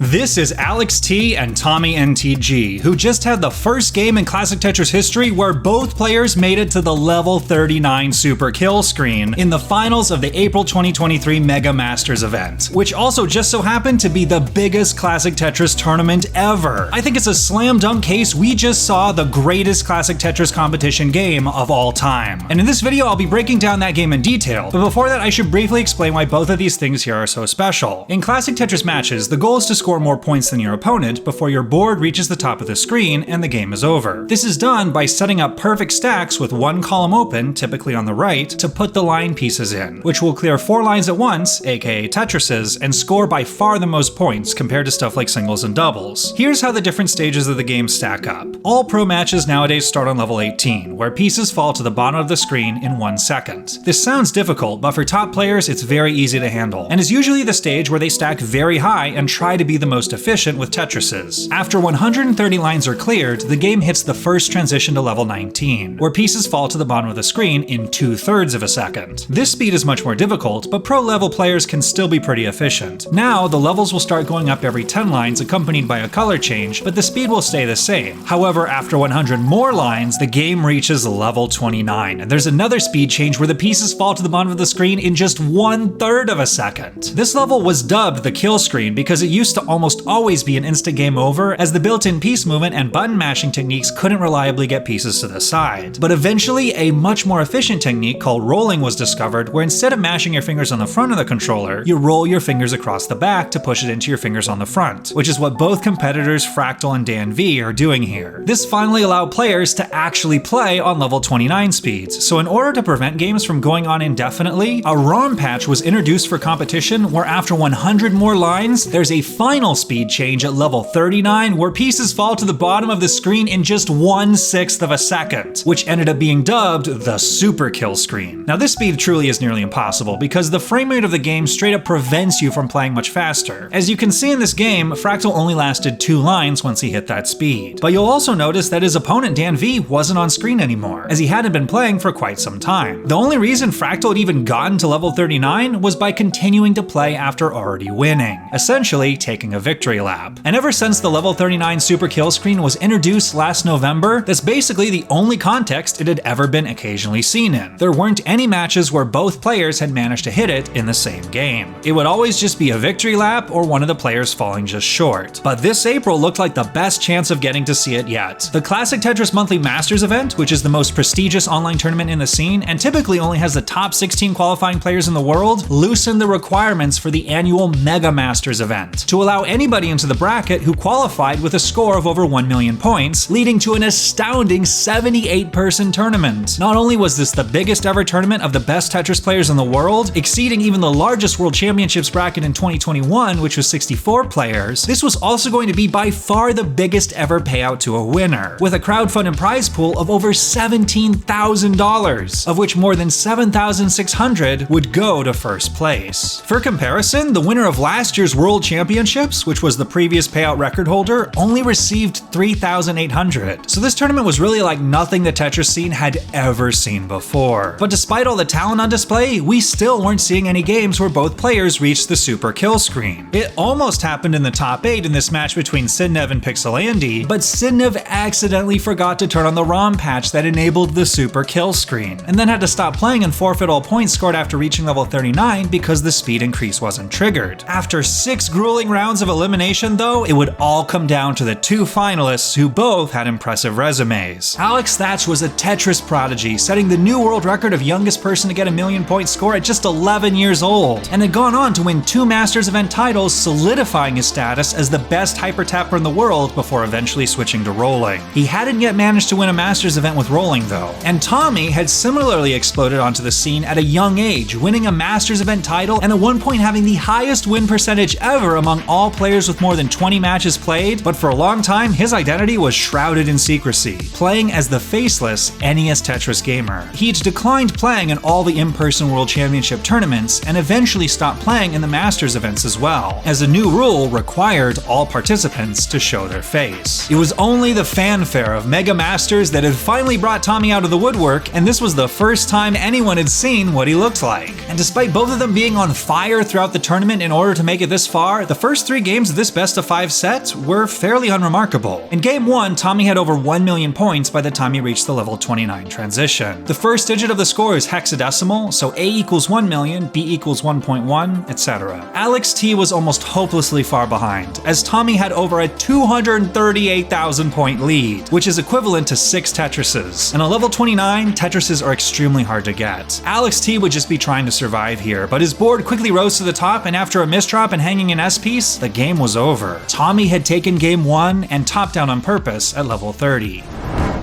This is Alex T and Tommy NTG, who just had the first game in Classic Tetris history where both players made it to the level 39 super kill screen in the finals of the April 2023 Mega Masters event, which also just so happened to be the biggest Classic Tetris tournament ever. I think it's a slam dunk case we just saw the greatest Classic Tetris competition game of all time. And in this video I'll be breaking down that game in detail, but before that I should briefly explain why both of these things here are so special. In Classic Tetris matches, the goal is to score more points than your opponent before your board reaches the top of the screen and the game is over. This is done by setting up perfect stacks with one column open, typically on the right, to put the line pieces in, which will clear 4 lines at once, aka Tetrises, and score by far the most points compared to stuff like singles and doubles. Here's how the different stages of the game stack up. All pro matches nowadays start on level 18, where pieces fall to the bottom of the screen in 1 second. This sounds difficult, but for top players it's very easy to handle, and is usually the stage where they stack very high and try to be the most efficient with Tetrises. After 130 lines are cleared, the game hits the first transition to level 19, where pieces fall to the bottom of the screen in 2/3 of a second. This speed is much more difficult, but pro level players can still be pretty efficient. Now, the levels will start going up every 10 lines accompanied by a color change, but the speed will stay the same. However, after 100 more lines, the game reaches level 29, and there's another speed change where the pieces fall to the bottom of the screen in just 1/3 of a second. This level was dubbed the kill screen because it used to almost always be an instant game over, as the built-in piece movement and button mashing techniques couldn't reliably get pieces to the side. But eventually, a much more efficient technique called rolling was discovered, where instead of mashing your fingers on the front of the controller, you roll your fingers across the back to push it into your fingers on the front, which is what both competitors Fractal and Dan V are doing here. This finally allowed players to actually play on level 29 speeds, so in order to prevent games from going on indefinitely, a ROM patch was introduced for competition where after 100 more lines, there's a final speed change at level 39 where pieces fall to the bottom of the screen in just 1/6 of a second, which ended up being dubbed the super kill screen. Now this speed truly is nearly impossible because the frame rate of the game straight up prevents you from playing much faster. As you can see in this game, Fractal only lasted 2 lines once he hit that speed. But you'll also notice that his opponent Dan V wasn't on screen anymore, as he hadn't been playing for quite some time. The only reason Fractal had even gotten to level 39 was by continuing to play after already winning, essentially taking a victory lap. And ever since the level 39 super kill screen was introduced last November, that's basically the only context it had ever been occasionally seen in. There weren't any matches where both players had managed to hit it in the same game. It would always just be a victory lap or one of the players falling just short. But this April looked like the best chance of getting to see it yet. The Classic Tetris Monthly Masters event, which is the most prestigious online tournament in the scene and typically only has the top 16 qualifying players in the world, loosened the requirements for the annual Mega Masters event to allow anybody into the bracket who qualified with a score of over 1 million points, leading to an astounding 78-person tournament. Not only was this the biggest ever tournament of the best Tetris players in the world, exceeding even the largest World Championships bracket in 2021, which was 64 players, this was also going to be by far the biggest ever payout to a winner, with a crowdfunded prize pool of over $17,000, of which more than $7,600 would go to first place. For comparison, the winner of last year's World Championships, which was the previous payout record holder, only received $3,800. So this tournament was really like nothing the Tetris scene had ever seen before. But despite all the talent on display, we still weren't seeing any games where both players reached the super kill screen. It almost happened in the top 8 in this match between Sidnev and Pixelandy, but Sidnev accidentally forgot to turn on the ROM patch that enabled the super kill screen, and then had to stop playing and forfeit all points scored after reaching level 39 because the speed increase wasn't triggered. After 6 grueling rounds of elimination though, it would all come down to the 2 finalists who both had impressive resumes. Alex Thatch was a Tetris prodigy, setting the new world record of youngest person to get a 1,000,000-point score at just 11 years old, and had gone on to win 2 Masters event titles, solidifying his status as the best hypertapper in the world before eventually switching to rolling. He hadn't yet managed to win a Masters event with rolling though, and Tommy had similarly exploded onto the scene at a young age, winning a Masters event title and at one point having the highest win percentage ever among all players with more than 20 matches played, but for a long time his identity was shrouded in secrecy, playing as the faceless NES Tetris gamer. He'd declined playing in all the in-person World Championship tournaments and eventually stopped playing in the Masters events as well, as a new rule required all participants to show their face. It was only the fanfare of Mega Masters that had finally brought Tommy out of the woodwork, and this was the first time anyone had seen what he looked like. And despite both of them being on fire throughout the tournament in order to make it this far, the first three games of this best of 5 set were fairly unremarkable. In game 1, Tommy had over 1 million points by the time he reached the level 29 transition. The first digit of the score is hexadecimal, so A equals 1 million, B equals 1.1, etc. Alex T was almost hopelessly far behind, as Tommy had over a 238,000 point lead, which is equivalent to 6 Tetrises. And on level 29, Tetrises are extremely hard to get. Alex T would just be trying to survive here, but his board quickly rose to the top, and after a misdrop and hanging an S-piece, the game was over. Tommy had taken game 1 and topped down on purpose at level 30.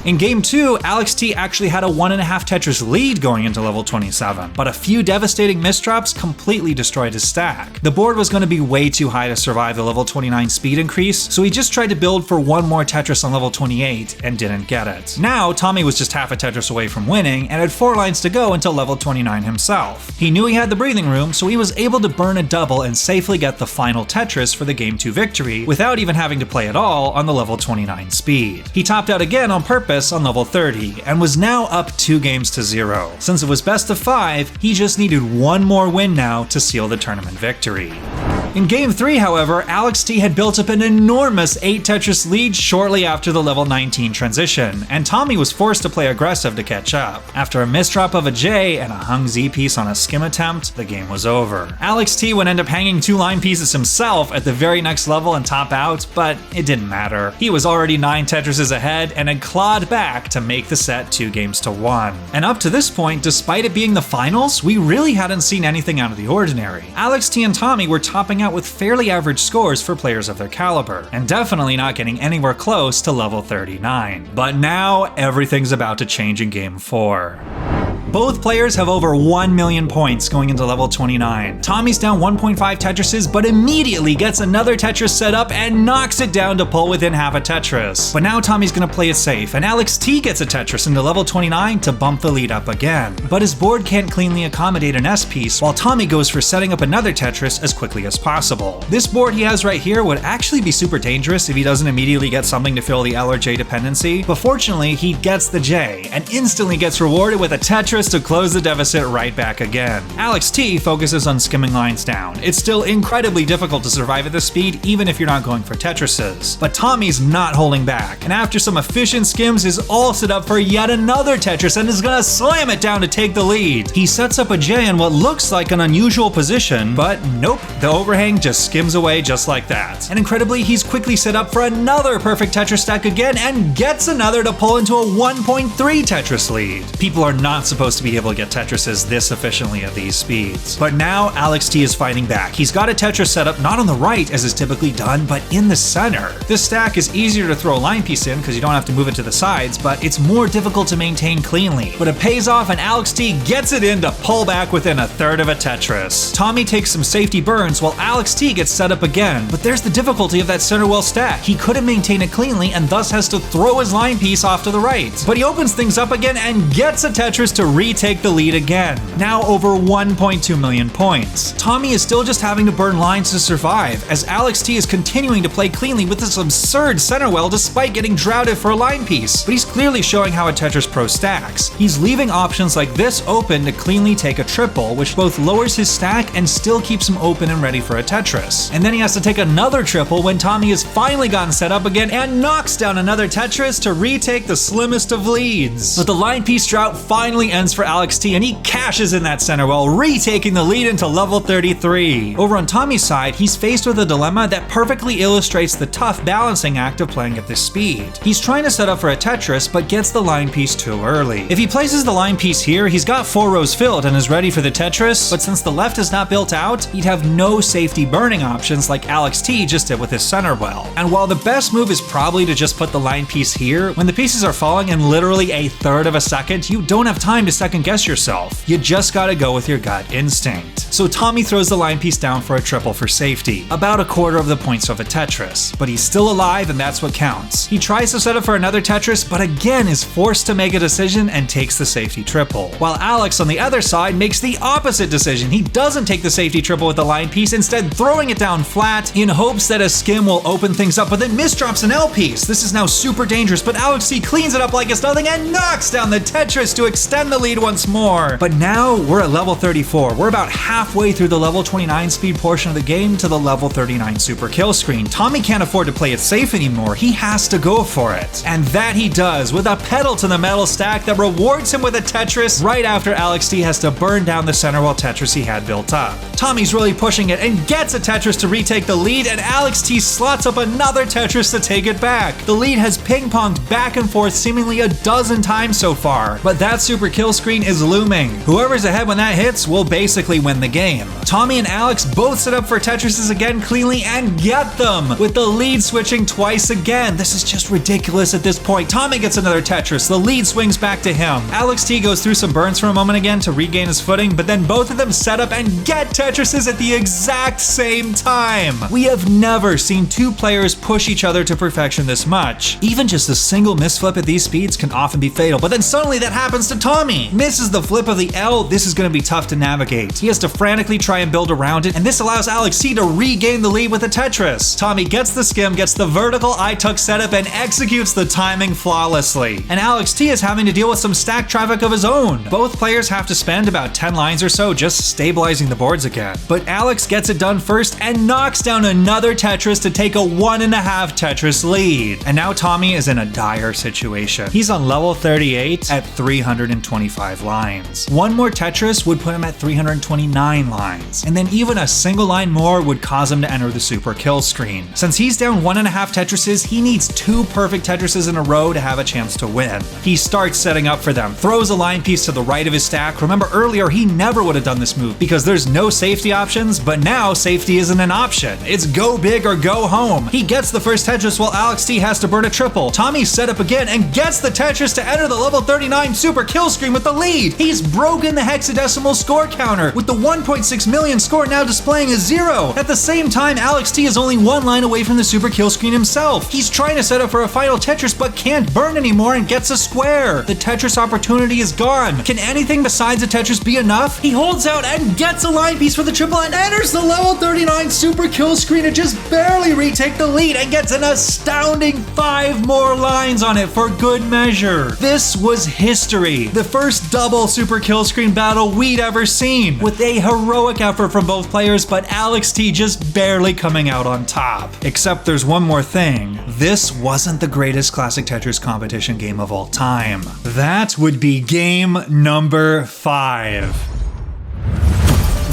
In game 2, Alex T actually had a 1.5 Tetris lead going into level 27, but a few devastating misdrops completely destroyed his stack. The board was going to be way too high to survive the level 29 speed increase, so he just tried to build for one more Tetris on level 28 and didn't get it. Now, Tommy was just half a Tetris away from winning and had 4 lines to go until level 29 himself. He knew he had the breathing room, so he was able to burn a double and safely get the final Tetris for the game 2 victory without even having to play at all on the level 29 speed. He topped out again on purpose on level 30 and was now up 2 games to 0. Since it was best of 5, he just needed one more win now to seal the tournament victory. In game 3, however, Alex T had built up an enormous 8 Tetris lead shortly after the level 19 transition, and Tommy was forced to play aggressive to catch up. After a misdrop of a J and a hung Z piece on a skim attempt, the game was over. Alex T would end up hanging 2 line pieces himself at the very next level and top out, but it didn't matter. He was already 9 Tetrises ahead and had clawed back to make the set 2 games to 1. And up to this point, despite it being the finals, we really hadn't seen anything out of the ordinary. Alex T and Tommy were topping out with fairly average scores for players of their caliber, and definitely not getting anywhere close to level 39. But now, everything's about to change in game 4. Both players have over 1 million points going into level 29. Tommy's down 1.5 Tetrises, but immediately gets another Tetris set up and knocks it down to pull within half a Tetris. But now Tommy's gonna play it safe, and Alex T gets a Tetris into level 29 to bump the lead up again. But his board can't cleanly accommodate an S-piece, while Tommy goes for setting up another Tetris as quickly as possible. This board he has right here would actually be super dangerous if he doesn't immediately get something to fill the L or J dependency, but fortunately he gets the J, and instantly gets rewarded with a Tetris to close the deficit right back again. Alex T focuses on skimming lines down. It's still incredibly difficult to survive at this speed even if you're not going for Tetrises. But Tommy's not holding back, and after some efficient skims is all set up for yet another Tetris and is gonna slam it down to take the lead. He sets up a J in what looks like an unusual position, but nope, the overhang just skims away just like that. And incredibly, he's quickly set up for another perfect Tetris stack again and gets another to pull into a 1.3 Tetris lead. People are not supposed to be able to get Tetrises this efficiently at these speeds. But now Alex T is fighting back. He's got a Tetris set up not on the right as is typically done, but in the center. This stack is easier to throw a line piece in because you don't have to move it to the sides, but it's more difficult to maintain cleanly. But it pays off and Alex T gets it in to pull back within a third of a Tetris. Tommy takes some safety burns while Alex T gets set up again, but there's the difficulty of that center well stack. He couldn't maintain it cleanly and thus has to throw his line piece off to the right. But he opens things up again and gets a Tetris to retake the lead again. Now over 1.2 million points. Tommy is still just having to burn lines to survive, as Alex T is continuing to play cleanly with this absurd center well despite getting droughted for a line piece. But he's clearly showing how a Tetris Pro stacks. He's leaving options like this open to cleanly take a triple, which both lowers his stack and still keeps him open and ready for a Tetris. And then he has to take another triple when Tommy has finally gotten set up again and knocks down another Tetris to retake the slimmest of leads. But the line piece drought finally ends for Alex T and he cashes in that center well, retaking the lead into level 33. Over on Tommy's side, he's faced with a dilemma that perfectly illustrates the tough balancing act of playing at this speed. He's trying to set up for a Tetris, but gets the line piece too early. If he places the line piece here, he's got 4 rows filled and is ready for the Tetris, but since the left is not built out, he'd have no safety burning options like Alex T just did with his center well. And while the best move is probably to just put the line piece here, when the pieces are falling in literally a third of a second, you don't have time to second guess yourself. You just gotta go with your gut instinct. So Tommy throws the line piece down for a triple for safety, about a quarter of the points of a Tetris. But he's still alive and that's what counts. He tries to set up for another Tetris, but again is forced to make a decision and takes the safety triple. While Alex on the other side makes the opposite decision. He doesn't take the safety triple with the line piece, instead throwing it down flat in hopes that a skim will open things up, but then misdrops an L piece. This is now super dangerous, but Alex T cleans it up like it's nothing and knocks down the Tetris to extend the lead lead once more. But now we're at level 34. We're about halfway through the level 29 speed portion of the game to the level 39 super kill screen. Tommy can't afford to play it safe anymore. He has to go for it. And that he does with a pedal to the metal stack that rewards him with a Tetris right after Alex T has to burn down the center wall Tetris he had built up. Tommy's really pushing it and gets a Tetris to retake the lead, and Alex T slots up another Tetris to take it back. The lead has ping-ponged back and forth seemingly a dozen times so far, but that super kill screen is looming. Whoever's ahead when that hits will basically win the game. Tommy and Alex both set up for Tetrises again cleanly and get them, with the lead switching twice again. This is just ridiculous at this point. Tommy gets another Tetris. The lead swings back to him. Alex T goes through some burns for a moment again to regain his footing, but then both of them set up and get Tetrises at the exact same time. We have never seen two players push each other to perfection this much. Even just a single misflip at these speeds can often be fatal, but then suddenly that happens to Tommy. Misses the flip of the L. This is going to be tough to navigate. He has to frantically try and build around it, and this allows Alex T to regain the lead with a Tetris. Tommy gets the skim, gets the vertical I-tuck setup, and executes the timing flawlessly. And Alex T is having to deal with some stack traffic of his own. Both players have to spend about 10 lines or so just stabilizing the boards again. But Alex gets it done first and knocks down another Tetris to take a 1.5 Tetris lead. And now Tommy is in a dire situation. He's on level 38 at 325 lines. One more Tetris would put him at 329 lines. And then even a single line more would cause him to enter the super kill screen. Since he's down 1.5 Tetrises, he needs 2 perfect Tetrises in a row to have a chance to win. He starts setting up for them, throws a line piece to the right of his stack. Remember earlier, he never would have done this move because there's no safety options, but now safety isn't an option. It's go big or go home. He gets the first Tetris while Alex T has to burn a triple. Tommy set up again and gets the Tetris to enter the level 39 super kill screen with the lead. He's broken the hexadecimal score counter, with the 1.6 million score now displaying a 0. At the same time, Alex T is only 1 line away from the super kill screen himself. He's trying to set up for a final Tetris but can't burn anymore and gets a square. The Tetris opportunity is gone. Can anything besides a Tetris be enough? He holds out and gets a line piece for the triple and enters the level 39 super kill screen to just barely retake the lead and gets an astounding 5 more lines on it for good measure. This was history. The first double super kill screen battle we'd ever seen, with a heroic effort from both players, but Alex T just barely coming out on top. Except there's one more thing. This wasn't the greatest Classic Tetris competition game of all time. That would be game number 5.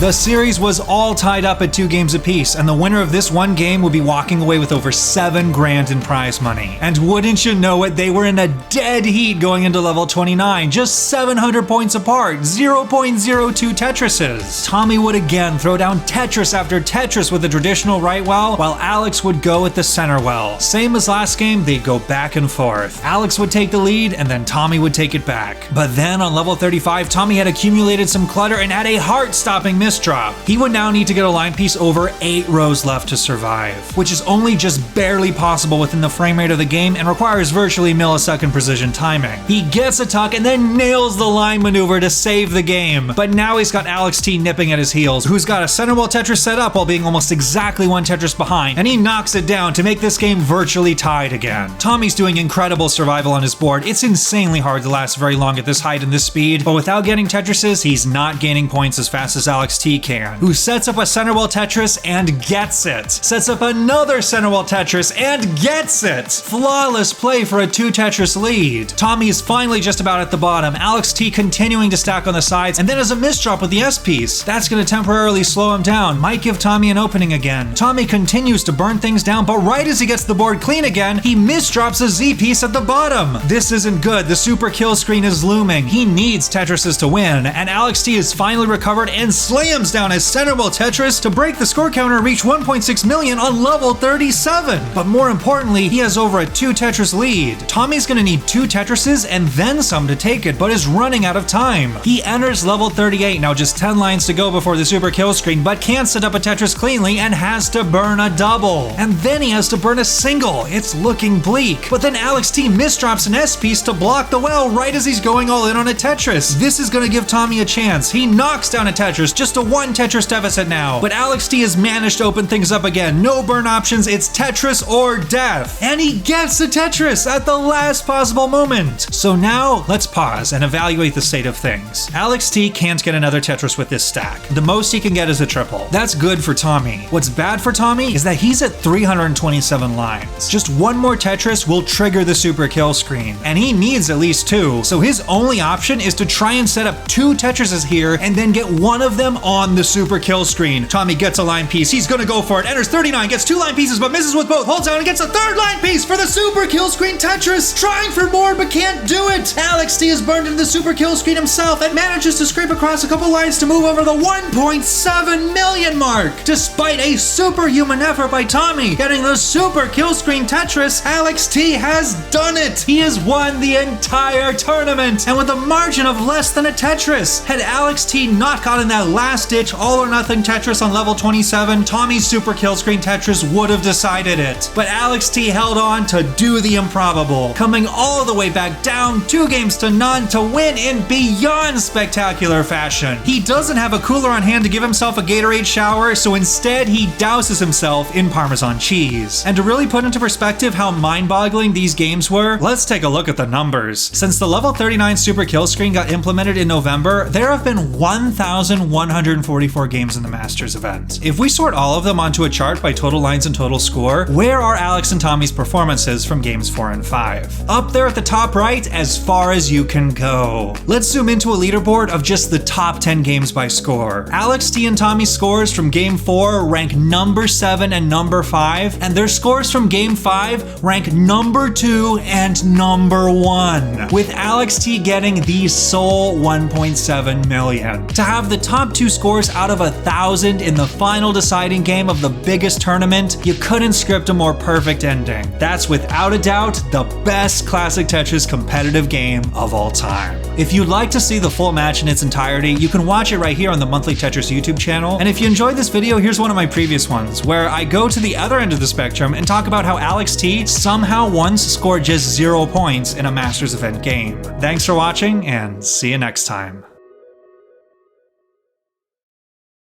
The series was all tied up at 2 games apiece, and the winner of this one game would be walking away with over $7 grand in prize money. And wouldn't you know it, they were in a dead heat going into level 29, just 700 points apart, 0.02 Tetrises. Tommy would again throw down Tetris after Tetris with the traditional right well, while Alex would go at the center well. Same as last game, they'd go back and forth. Alex would take the lead, and then Tommy would take it back. But then on level 35, Tommy had accumulated some clutter and had a heart-stopping misdrop. He would now need to get a line piece over 8 rows left to survive, which is only just barely possible within the frame rate of the game and requires virtually millisecond precision timing. He gets a tuck and then nails the line maneuver to save the game. But now he's got Alex T nipping at his heels, who's got a center wall Tetris set up while being almost exactly 1 Tetris behind, and he knocks it down to make this game virtually tied again. Tommy's doing incredible survival on his board. It's insanely hard to last very long at this height and this speed, but without getting Tetrises, he's not gaining points as fast as Alex T can, who sets up a center wall Tetris and gets it. Sets up another center wall Tetris and gets it. Flawless play for a 2 Tetris lead. Tommy is finally just about at the bottom. Alex T continuing to stack on the sides, and then has a misdrop with the S piece. That's going to temporarily slow him down. Might give Tommy an opening again. Tommy continues to burn things down, but right as he gets the board clean again, he misdrops a Z piece at the bottom. This isn't good. The super kill screen is looming. He needs Tetrises to win, and Alex T is finally recovered and slams down his center wall Tetris to break the score counter and reach 1.6 million on level 37. But more importantly, he has over a 2 Tetris lead. Tommy's gonna need 2 Tetrises and then some to take it, but is running out of time. He enters level 38, now just 10 lines to go before the super kill screen, but can't set up a Tetris cleanly and has to burn a double. And then he has to burn a single. It's looking bleak. But then Alex T misdrops an S piece to block the well right as he's going all in on a Tetris. This is gonna give Tommy a chance. He knocks down a Tetris just just a 1 Tetris deficit now. But Alex T has managed to open things up again. No burn options, it's Tetris or death. And he gets the Tetris at the last possible moment. So now, let's pause and evaluate the state of things. Alex T can't get another Tetris with this stack. The most he can get is a triple. That's good for Tommy. What's bad for Tommy is that he's at 327 lines. Just one more Tetris will trigger the super kill screen, and he needs at least 2, so his only option is to try and set up 2 Tetrises here and then get one of them on the super kill screen. Tommy gets a line piece, he's gonna go for it, enters 39, gets 2 line pieces but misses with both, holds down and gets a 3rd line piece for the super kill screen Tetris, trying for more but can't do it. Alex T is burned into the super kill screen himself and manages to scrape across a couple lines to move over the 1.7 million mark. Despite a superhuman effort by Tommy getting the super kill screen Tetris, Alex T has done it. He has won the entire tournament, and with a margin of less than a Tetris. Had Alex T not gotten that last ditch all or nothing Tetris on level 27, Tommy's super kill screen Tetris would have decided it. But Alex T held on to do the improbable, coming all the way back down 2 games to none to win in beyond spectacular fashion. He doesn't have a cooler on hand to give himself a Gatorade shower, so instead he douses himself in Parmesan cheese. And to really put into perspective how mind-boggling these games were, let's take a look at the numbers. Since the level 39 super kill screen got implemented in November, there have been 1,144 games in the Masters event. If we sort all of them onto a chart by total lines and total score, where are Alex and Tommy's performances from games 4 and 5? Up there at the top right, as far as you can go. Let's zoom into a leaderboard of just the top 10 games by score. Alex T and Tommy's scores from game 4 rank number 7 and number 5, and their scores from game 5 rank number 2 and number 1, with Alex T getting the sole 1.7 million. To have the top 2 scores out of 1,000 in the final deciding game of the biggest tournament, you couldn't script a more perfect ending. That's without a doubt the best Classic Tetris competitive game of all time. If you'd like to see the full match in its entirety, you can watch it right here on the Monthly Tetris YouTube channel. And if you enjoyed this video, here's one of my previous ones, where I go to the other end of the spectrum and talk about how Alex T somehow once scored just 0 points in a Masters event game. Thanks for watching, and see you next time.